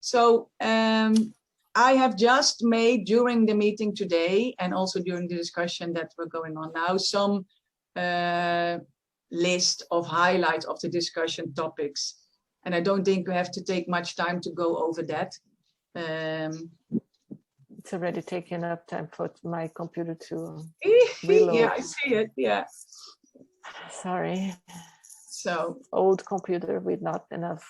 So I have just made during the meeting today and also during the discussion that we're going on now, some list of highlights of the discussion topics. And I don't think we have to take much time to go over that. It's already taken up time for my computer to reload. Yeah, I see it. Yeah. Sorry. So old computer with not enough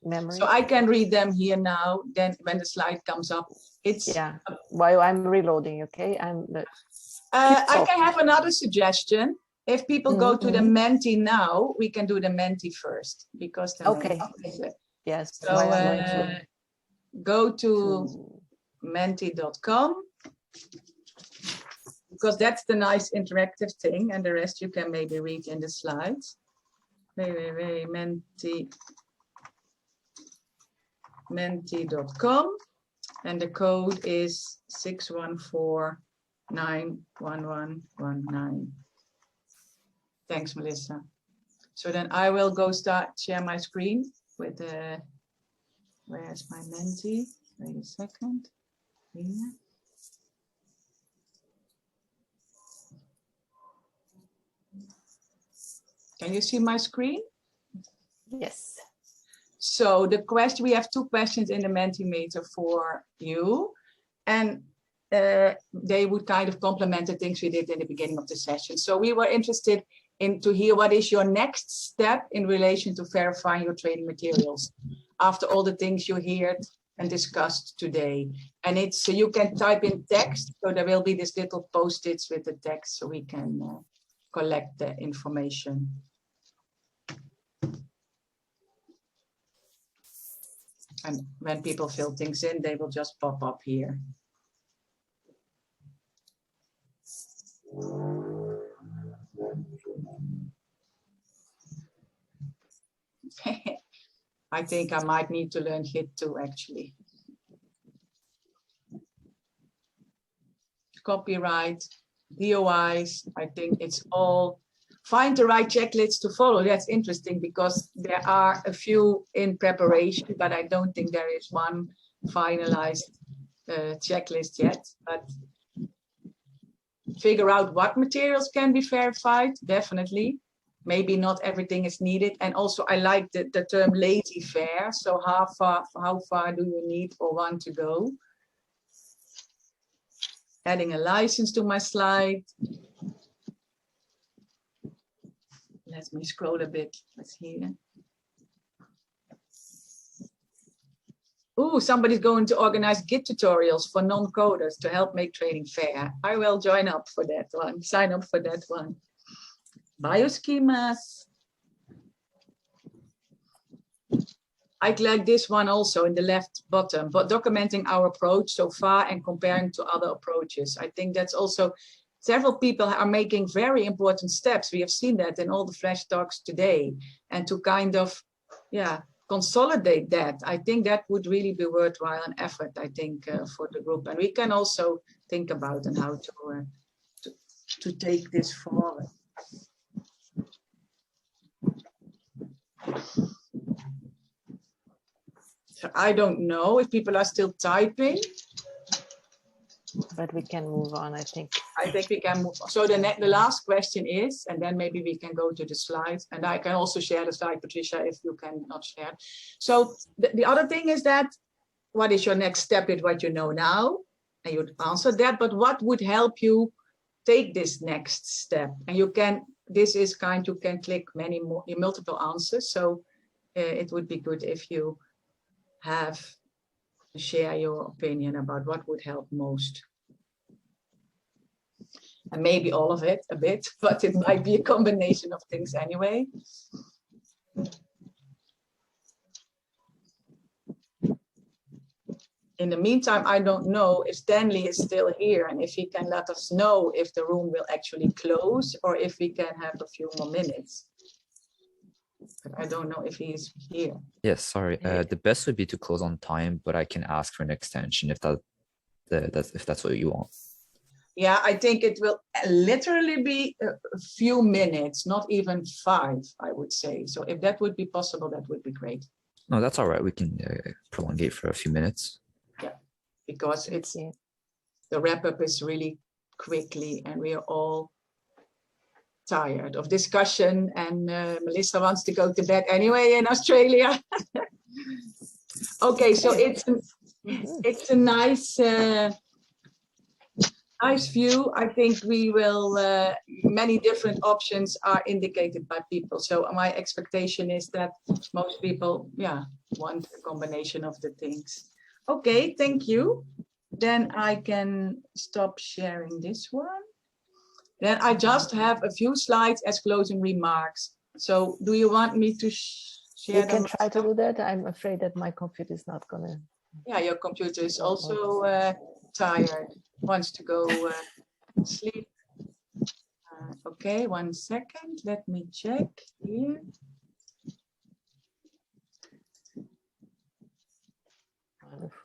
memory. So I can read them here now. Then when the slide comes up, it's while I'm reloading. Okay, I can have another suggestion. If people go to the Menti now, we can do the Menti first because yes. So go to menti.com because that's the nice interactive thing, and the rest you can maybe read in the slides. menti.com, and the code is 614-91119. Thanks, Melissa. So then I will go share my screen with the, where's my Menti? Wait a second. Here. Can you see my screen? Yes. So the question, we have two questions in the Mentimeter for you, and they would kind of complement the things we did in the beginning of the session. So we were interested in to hear what is your next step in relation to verifying your training materials after all the things you heard and discussed today. And it's so you can type in text, so there will be this little post-its with the text so we can collect the information. And when people fill things in, they will just pop up here. I think I might need to learn HIT too, actually. Copyright, DOIs, I think it's all. Find the right checklist to follow. That's interesting because there are a few in preparation, but I don't think there is one finalized checklist yet. But figure out what materials can be verified, definitely. Maybe not everything is needed. And also I like the term laissez-faire. So how far do you need or want to go? Adding a license to my slide. Let me scroll a bit. Let's hear. Oh, somebody's going to organize Git tutorials for non-coders to help make training fair. I will join up for that one. Sign up for that one. Bioschemas. I like this one also in the left bottom, but documenting our approach so far and comparing to other approaches. I think that's also, several people are making very important steps. We have seen that in all the flash talks today, and to kind of, consolidate that. I think that would really be worthwhile an effort, I think, for the group. And we can also think about and how to take this forward. So I don't know if people are still typing. But we can move on, I think. I think we can move on. So the last question is, and then maybe we can go to the slides, and I can also share the slide, Patricia, if you cannot share. So the other thing is that, what is your next step with what you know now? And you answered that, but what would help you take this next step? And you can, this is kind, you can click many more, multiple answers. So it would be good if you have share your opinion about what would help most. And maybe all of it a bit, but it might be a combination of things anyway. In the meantime, I don't know if Stanley is still here and if he can let us know if the room will actually close or if we can have a few more minutes. But I don't know if he's here. Yes, sorry. The best would be to close on time, but I can ask for an extension if that's what you want. Yeah, I think it will literally be a few minutes, not even 5, I would say. So if that would be possible, that would be great. No, that's all right. We can prolongate for a few minutes. Yeah, because it's Yeah. the wrap up is really quickly and we are all tired of discussion, and Melissa wants to go to bed anyway in Australia. Okay, so it's a nice nice view. I think we will, many different options are indicated by people. So my expectation is that most people, yeah, want a combination of the things. Okay, thank you. Then I can stop sharing this one. Then I just have a few slides as closing remarks. So do you want me to share You can them? try to do that. I'm afraid that my computer is not gonna. Yeah, your computer is also tired, wants to go sleep. Okay, 1 second, let me check here.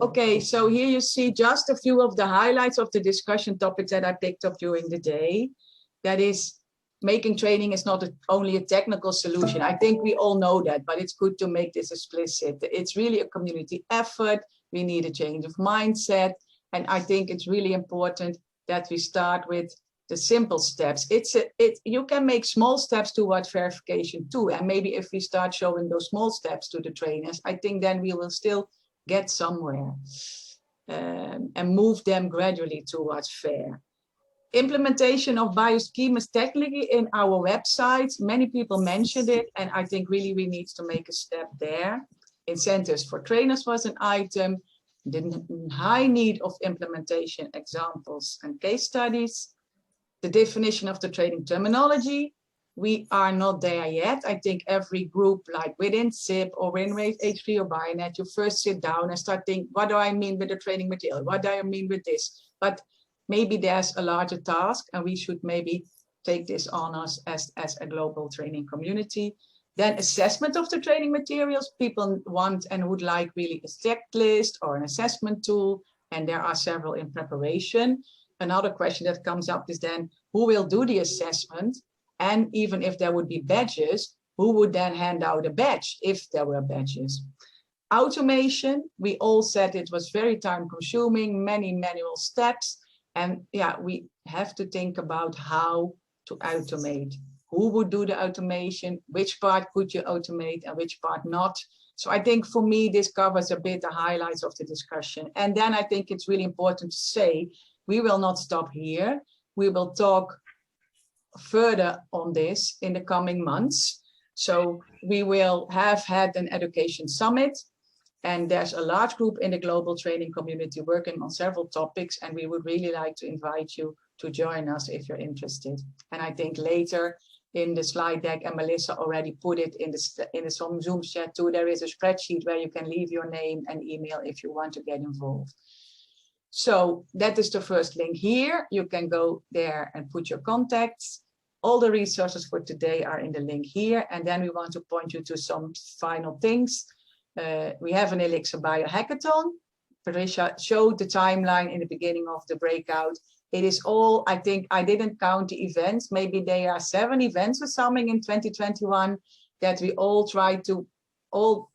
Okay, so here you see just a few of the highlights of the discussion topics that I picked up during the day. That is, making training is not only a technical solution. I think we all know that, but it's good to make this explicit. It's really a community effort. We need a change of mindset. And I think it's really important that we start with the simple steps. You can make small steps towards verification too. And maybe if we start showing those small steps to the trainers, I think then we will still get somewhere and move them gradually towards fair. Implementation of bioschemas technically in our websites, many people mentioned it, and I think really we need to make a step there. Incentives for trainers was an item, the high need of implementation examples and case studies, the definition of the training terminology. We are not there yet. I think every group, like within SIP or WinRate H3 or Bionet, you first sit down and start thinking, what do I mean with the training material? What do I mean with this? But maybe there's a larger task and we should maybe take this on us as a global training community. Then assessment of the training materials. People want and would like really a checklist or an assessment tool, and there are several in preparation. Another question that comes up is then, who will do the assessment? And even if there would be badges, who would then hand out a badge if there were badges? Automation, we all said it was very time consuming, many manual steps. And yeah, we have to think about how to automate. Who would do the automation? Which part could you automate and which part not? So I think for me, this covers a bit the highlights of the discussion. And then I think it's really important to say, we will not stop here. We will talk further on this in the coming months. So we will have had an education summit, and there's a large group in the global training community working on several topics, and we would really like to invite you to join us if you're interested. And I think later in the slide deck, and Melissa already put it in the Zoom chat too, there is a spreadsheet where you can leave your name and email if you want to get involved. So that is the first link here. You can go there and put your contacts. All the resources for today are in the link here. And then we want to point you to some final things. We have an Elixir Bio Hackathon. Patricia showed the timeline in the beginning of the breakout. It is all, I think, I didn't count the events. Maybe there are 7 events or something in 2021 that we all try to all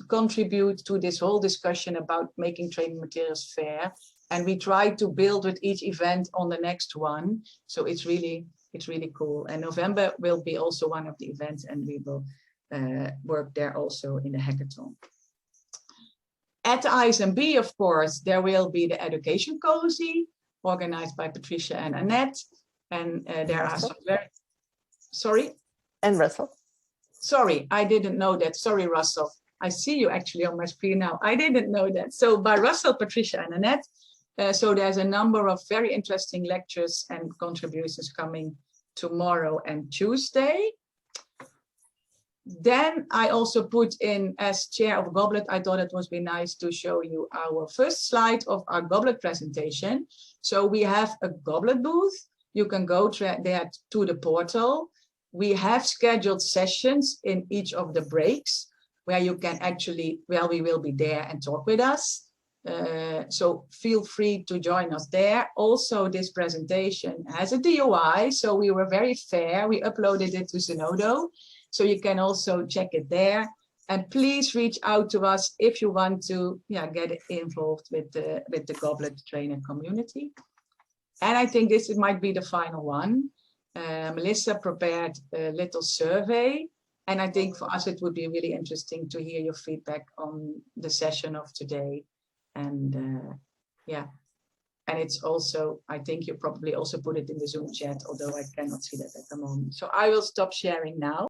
contribute to this whole discussion about making training materials fair. And we try to build with each event on the next one. So it's really cool. And November will be also one of the events, and we will work there also in the hackathon. At the ISMB, of course, there will be the Education Cozy, organized by Patricia and Annette. And there are some very, sorry? And Russell. Sorry, I didn't know that. Sorry, Russell. I see you actually on my screen now. I didn't know that. So by Russell, Patricia and Annette. So there's a number of very interesting lectures and contributions coming tomorrow and Tuesday. Then I also put in, as chair of Goblet, I thought it would be nice to show you our first slide of our Goblet presentation. So we have a Goblet booth. You can go there to the portal. We have scheduled sessions in each of the breaks where you can actually, well, we will be there and talk with us. So feel free to join us there. Also, this presentation has a DOI, so we were very fair. We uploaded it to Zenodo, so you can also check it there. And please reach out to us if you want to get involved with the Goblet Trainer community. And I think this might be the final one. Melissa prepared a little survey. And I think for us, it would be really interesting to hear your feedback on the session of today. And and it's also, I think you probably also put it in the Zoom chat, although I cannot see that at the moment. So I will stop sharing now.